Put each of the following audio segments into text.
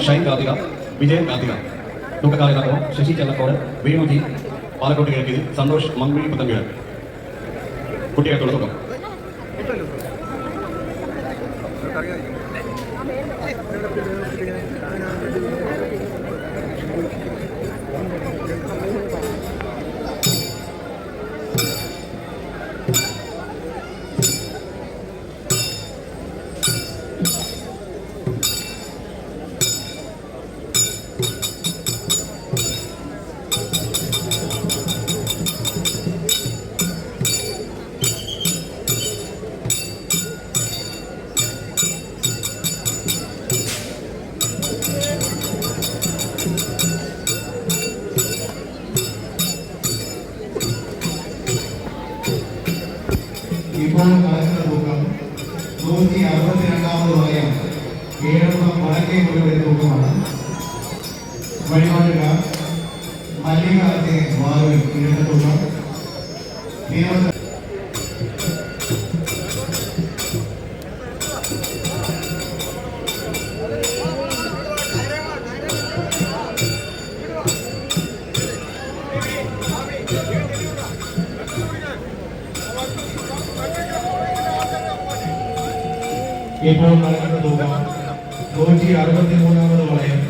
ഷൈൻ കാർത്തിക, വിജയൻ കാർത്തിക. തൂക്കക്കാരനോ ശശി ചെല്ലക്കോട്, വേണുജി പാലക്കോട്ട് കിഴക്കിൽ, സന്തോഷ് മങ്കുഴി പുത്തൻകീഴ്. കുട്ടികൾക്കുള്ള തുക. ഇപ്പോൾ കളക്ടർ തൂക്കം 162ാമത് വലയം ഏഴംഗം വടക്കേ മുറിയുടെ തൂക്കമാണ്. വഴിപാടുക മല്ലികാർത്തെ വാരുവിൽ ഇരട്ട തൂക്കം. ഇപ്പോൾ കളക്ടർ തൂക്കം 163ാമത് വലയം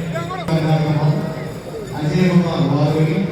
അജയകുമാർ വാരുവിൽ